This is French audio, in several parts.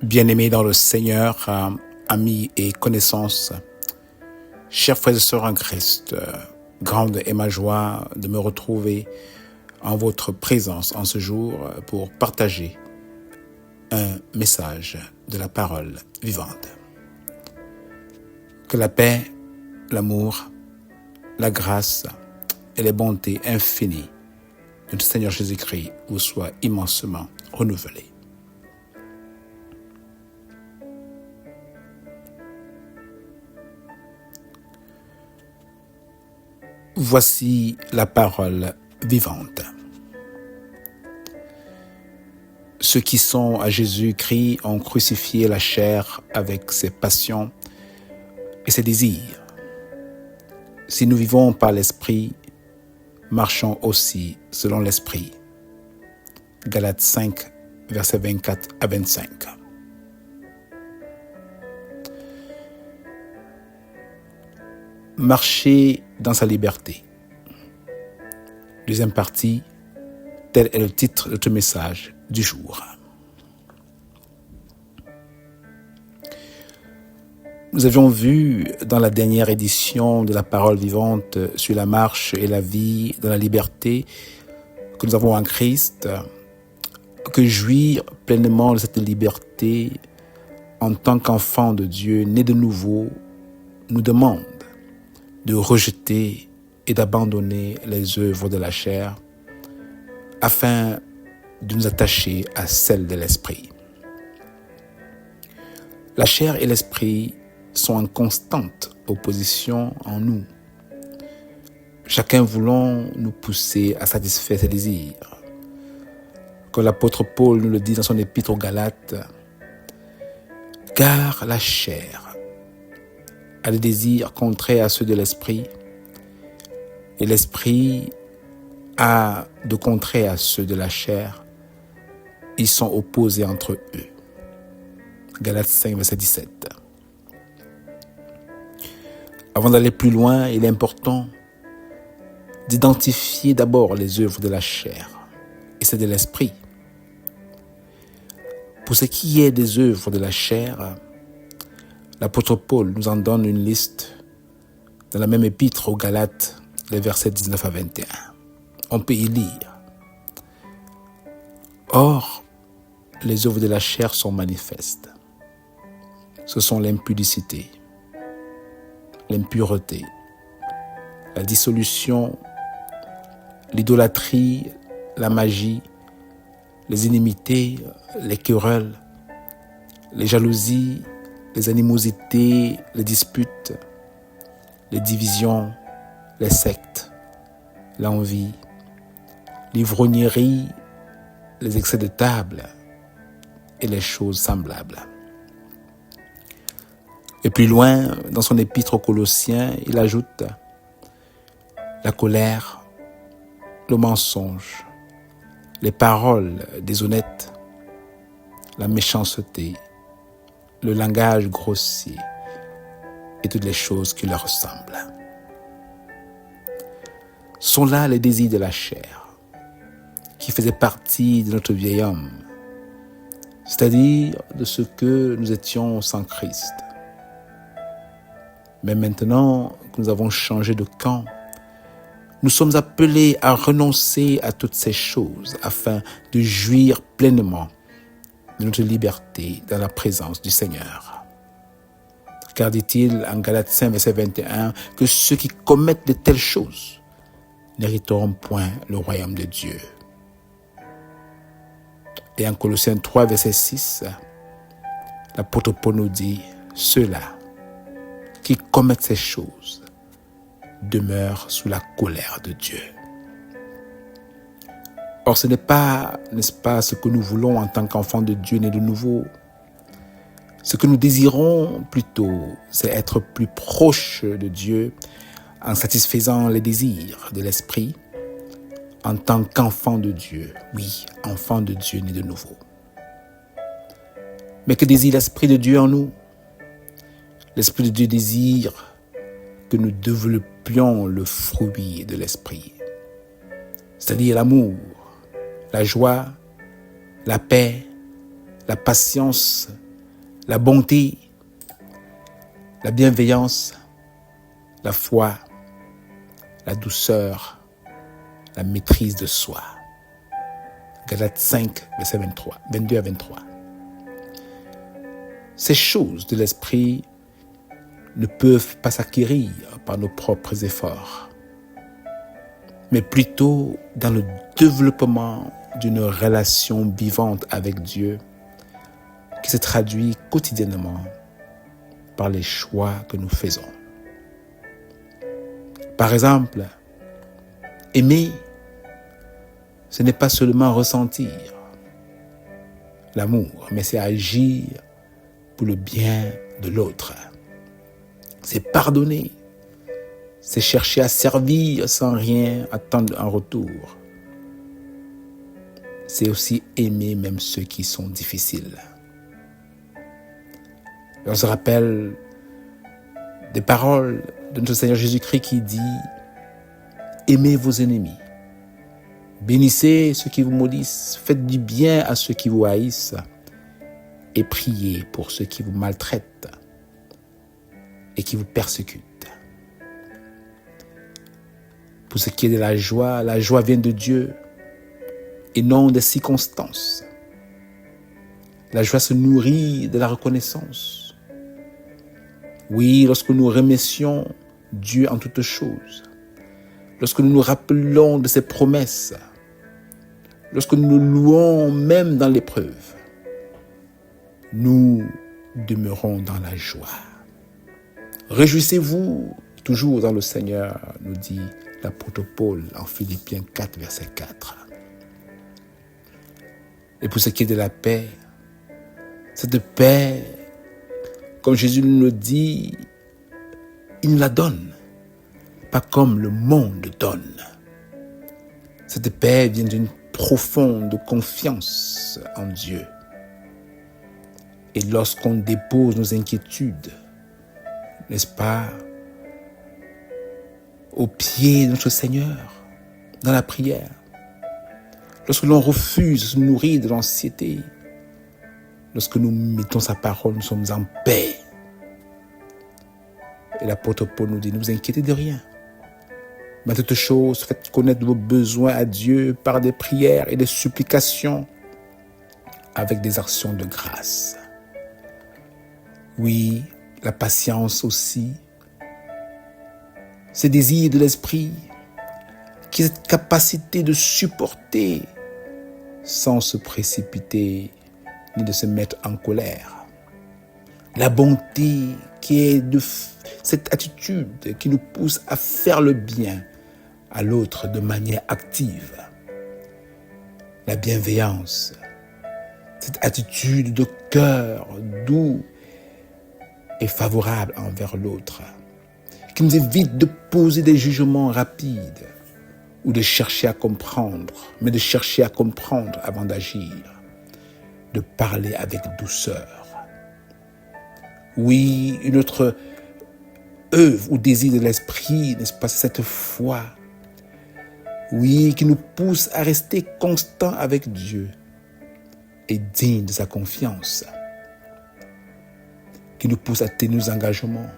Bien-aimés dans le Seigneur, amis et connaissances, chers frères et sœurs en Christ, grande est ma joie de me retrouver en votre présence en ce jour pour partager un message de la parole vivante. Que la paix, l'amour, la grâce et les bontés infinies de notre Seigneur Jésus-Christ vous soient immensément renouvelées. Voici la parole vivante. Ceux qui sont à Jésus-Christ ont crucifié la chair avec ses passions et ses désirs. Si nous vivons par l'Esprit, marchons aussi selon l'Esprit. Galates 5, versets 24 à 25. Marcher dans sa liberté. Deuxième partie, tel est le titre de ce message du jour. Nous avions vu dans la dernière édition de la parole vivante sur la marche et la vie dans la liberté que nous avons en Christ, que jouir pleinement de cette liberté en tant qu'enfant de Dieu né de nouveau nous demande de rejeter et d'abandonner les œuvres de la chair afin de nous attacher à celles de l'esprit. La chair et l'esprit sont en constante opposition en nous, chacun voulant nous pousser à satisfaire ses désirs. Comme l'apôtre Paul nous le dit dans son épître aux Galates, « Car la chair a des désirs contraires à ceux de l'esprit, et l'esprit a de contraires à ceux de la chair. Ils sont opposés entre eux. » Galates 5, verset 17. Avant d'aller plus loin, il est important d'identifier d'abord les œuvres de la chair et celles de l'esprit. Pour ce qui est des œuvres de la chair, l'apôtre Paul nous en donne une liste dans la même épître aux Galates, les versets 19 à 21. On peut y lire. Or, les œuvres de la chair sont manifestes. Ce sont l'impudicité, l'impureté, la dissolution, l'idolâtrie, la magie, les inimités, les querelles, les jalousies, les animosités, les disputes, les divisions, les sectes, l'envie, l'ivrognerie, les excès de table et les choses semblables. Et plus loin, dans son épître aux Colossiens, il ajoute la colère, le mensonge, les paroles déshonnêtes, la méchanceté, le langage grossier et toutes les choses qui leur ressemblent. Sont là les désirs de la chair, qui faisaient partie de notre vieil homme, c'est-à-dire de ce que nous étions sans Christ. Mais maintenant que nous avons changé de camp, nous sommes appelés à renoncer à toutes ces choses afin de jouir pleinement de notre liberté dans la présence du Seigneur. Car dit-il en Galates 5, verset 21, que ceux qui commettent de telles choses n'hériteront point le royaume de Dieu. Et en Colossiens 3, verset 6, l'apôtre Paul nous dit, ceux-là qui commettent ces choses demeurent sous la colère de Dieu. Or, ce n'est pas, n'est-ce pas, ce que nous voulons en tant qu'enfants de Dieu nés de nouveau. Ce que nous désirons plutôt, c'est être plus proche de Dieu en satisfaisant les désirs de l'esprit en tant qu'enfants de Dieu. Oui, enfants de Dieu nés de nouveau. Mais que désire l'Esprit de Dieu en nous? L'Esprit de Dieu désire que nous développions le fruit de l'Esprit, c'est-à-dire l'amour, la joie, la paix, la patience, la bonté, la bienveillance, la foi, la douceur, la maîtrise de soi. Galates 5, verset 22 à 23. Ces choses de l'esprit ne peuvent pas s'acquérir par nos propres efforts, mais plutôt dans le développement d'une relation vivante avec Dieu qui se traduit quotidiennement par les choix que nous faisons. Par exemple, aimer, ce n'est pas seulement ressentir l'amour, mais c'est agir pour le bien de l'autre. C'est pardonner, c'est chercher à servir sans rien attendre en retour. C'est aussi aimer même ceux qui sont difficiles. Et on se rappelle des paroles de notre Seigneur Jésus-Christ qui dit « Aimez vos ennemis, bénissez ceux qui vous maudissent, faites du bien à ceux qui vous haïssent et priez pour ceux qui vous maltraitent et qui vous persécutent. » Pour ce qui est de la joie vient de Dieu et non des circonstances. La joie se nourrit de la reconnaissance. Oui, lorsque nous remercions Dieu en toutes choses, lorsque nous nous rappelons de ses promesses, lorsque nous nous louons même dans l'épreuve, nous demeurons dans la joie. Réjouissez-vous toujours dans le Seigneur, nous dit l'apôtre Paul en Philippiens 4, verset 4. Et pour ce qui est de la paix, cette paix, comme Jésus nous le dit, il nous la donne, pas comme le monde donne. Cette paix vient d'une profonde confiance en Dieu. Et lorsqu'on dépose nos inquiétudes, n'est-ce pas, aux pieds de notre Seigneur, dans la prière, lorsque l'on refuse de se nourrir de l'anxiété, lorsque nous mettons sa parole, nous sommes en paix. Et l'apôtre Paul nous dit, ne vous inquiétez de rien. Mais toute chose, faites connaître vos besoins à Dieu par des prières et des supplications avec des actions de grâce. Oui, la patience aussi, ce désir de l'esprit, qui est cette capacité de supporter sans se précipiter ni de se mettre en colère. La bonté qui est de cette attitude qui nous pousse à faire le bien à l'autre de manière active. La bienveillance, cette attitude de cœur doux et favorable envers l'autre, qui nous évite de poser des jugements rapides ou de chercher à comprendre, mais de chercher à comprendre avant d'agir, de parler avec douceur. Oui, une autre œuvre ou désir de l'esprit, n'est-ce pas, cette foi, oui, qui nous pousse à rester constants avec Dieu et dignes de sa confiance, qui nous pousse à tenir nos engagements,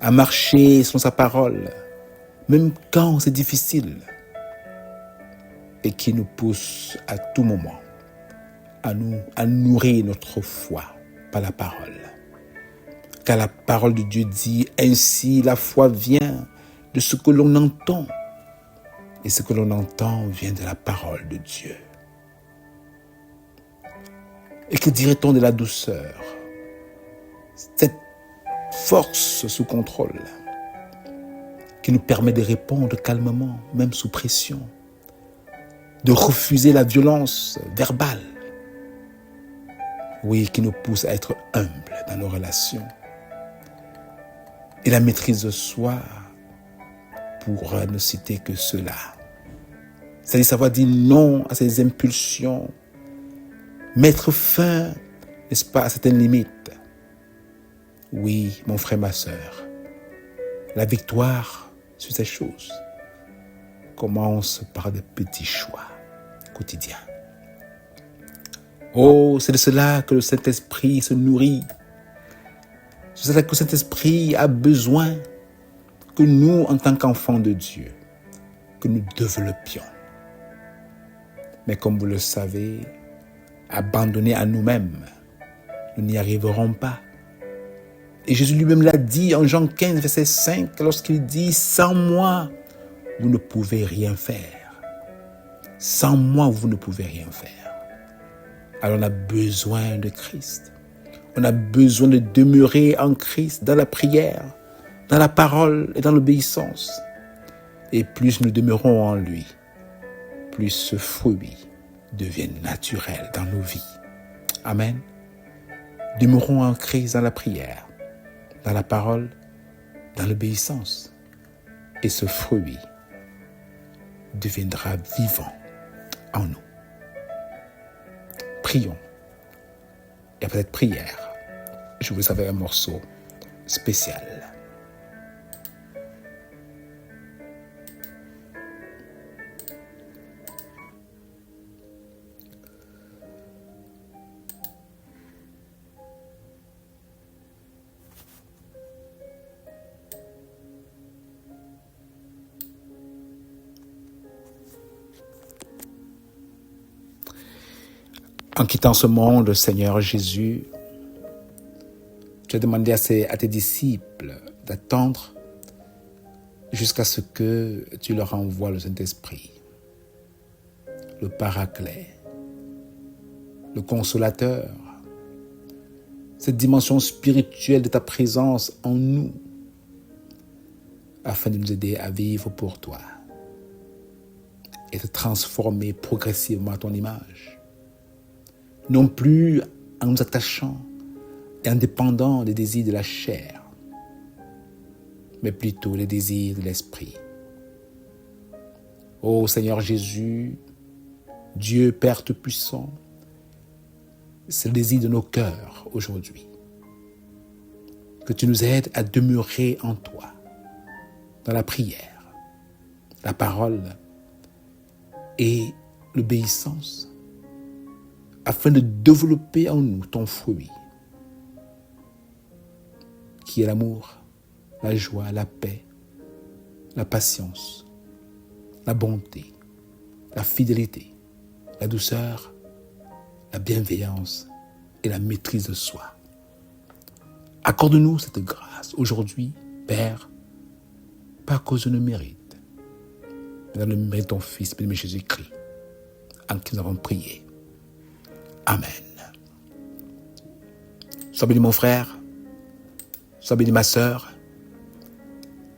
à marcher selon sa parole, même quand c'est difficile, et qui nous pousse à tout moment à nourrir notre foi par la parole. Car la parole de Dieu dit, ainsi la foi vient de ce que l'on entend, et ce que l'on entend vient de la parole de Dieu. Et que dirait-on de la douceur? Cette force sous contrôle qui nous permet de répondre calmement, même sous pression, de refuser la violence verbale, oui, qui nous pousse à être humbles dans nos relations. Et la maîtrise de soi, pour ne citer que cela. C'est-à-dire savoir dire non à ces impulsions, mettre fin, n'est-ce pas, à certaines limites. Oui, mon frère, ma sœur, la victoire sur ces choses commence par des petits choix quotidiens. Oh, c'est de cela que le Saint-Esprit se nourrit. C'est de cela que le Saint-Esprit a besoin que nous, en tant qu'enfants de Dieu, que nous développions. Mais comme vous le savez, abandonnés à nous-mêmes, nous n'y arriverons pas. Et Jésus lui-même l'a dit en Jean 15, verset 5, lorsqu'il dit « Sans moi, vous ne pouvez rien faire. Sans moi, vous ne pouvez rien faire. » Alors on a besoin de Christ. On a besoin de demeurer en Christ, dans la prière, dans la parole et dans l'obéissance. Et plus nous demeurons en lui, plus ce fruit devient naturel dans nos vies. Amen. Demeurons en Christ dans la prière, dans la parole, dans l'obéissance. Et ce fruit deviendra vivant en nous. Prions. Et après cette prière, je vous avais un morceau spécial. En quittant ce monde, Seigneur Jésus, tu as demandé à tes disciples d'attendre jusqu'à ce que tu leur envoies le Saint-Esprit, le Paraclet, le Consolateur, cette dimension spirituelle de ta présence en nous, afin de nous aider à vivre pour toi et de transformer progressivement à ton image. Non plus en nous attachant et en dépendant des désirs de la chair, mais plutôt les désirs de l'esprit. Ô Seigneur Jésus, Dieu Père Tout-Puissant, c'est le désir de nos cœurs aujourd'hui. Que tu nous aides à demeurer en toi, dans la prière, la parole et l'obéissance, afin de développer en nous ton fruit, qui est l'amour, la joie, la paix, la patience, la bonté, la fidélité, la douceur, la bienveillance et la maîtrise de soi. Accorde-nous cette grâce aujourd'hui, Père, pas à cause de nos mérites, mais dans le mérite de ton Fils, bien-aimé Jésus-Christ, en qui nous avons prié. Amen. Sois béni mon frère, sois béni ma sœur,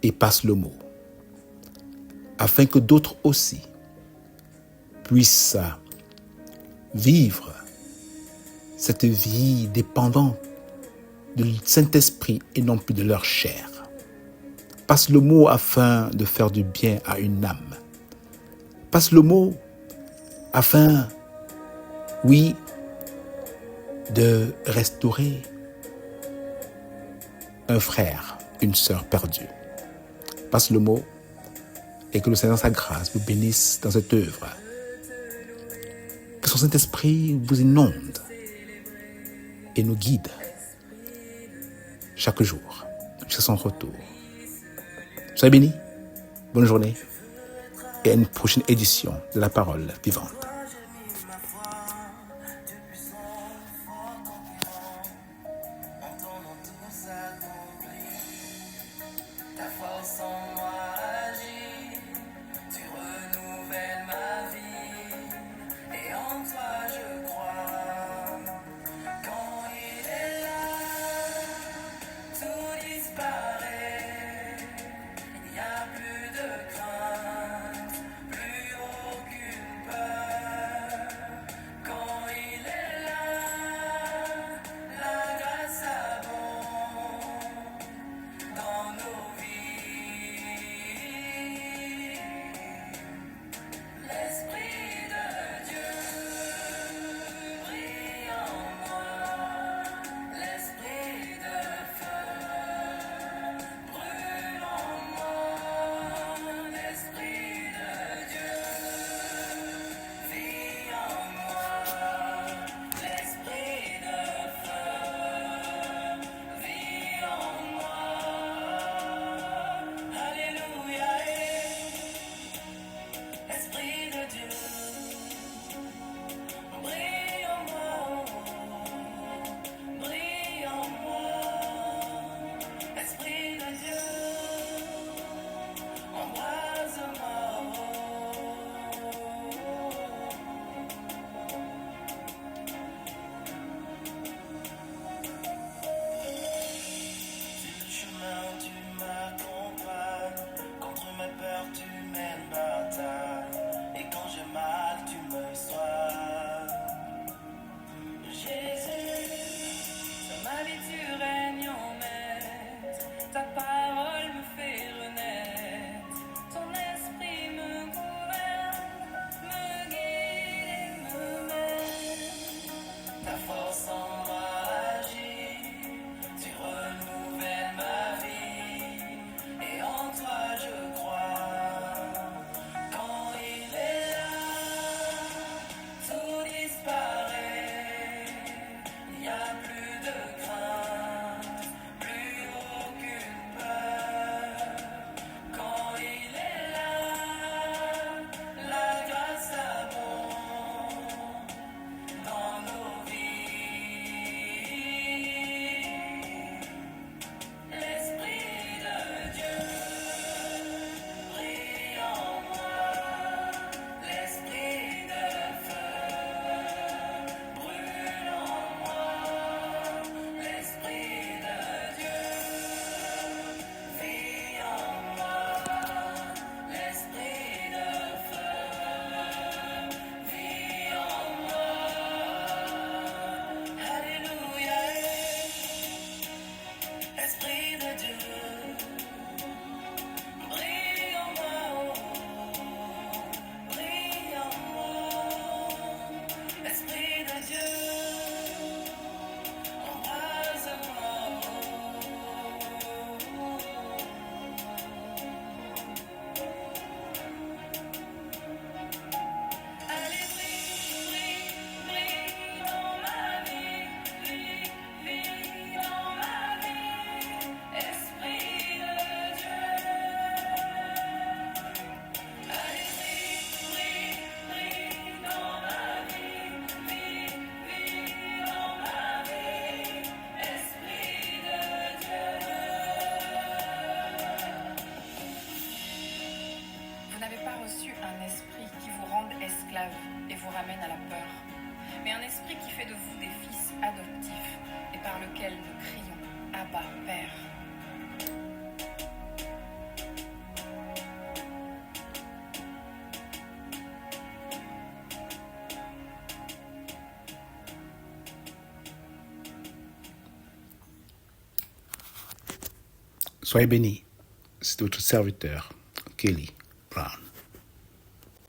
et passe le mot, afin que d'autres aussi puissent vivre cette vie dépendante du Saint-Esprit et non plus de leur chair. Passe le mot afin de faire du bien à une âme. Passe le mot afin, oui, de restaurer un frère, une sœur perdue. Passe le mot et que le Seigneur, sa grâce, vous bénisse dans cette œuvre. Que son Saint-Esprit vous inonde et nous guide chaque jour jusqu'à son retour. Soyez bénis, bonne journée et à une prochaine édition de la Parole Vivante. Ta force en moi agit, tu renouvelles ma vie, et en toi je crois. Quand il est là, tout disparaît, il n'y a plus de crainte, plus aucune peur. Soyez bénis. C'est votre serviteur, Kelly Brown.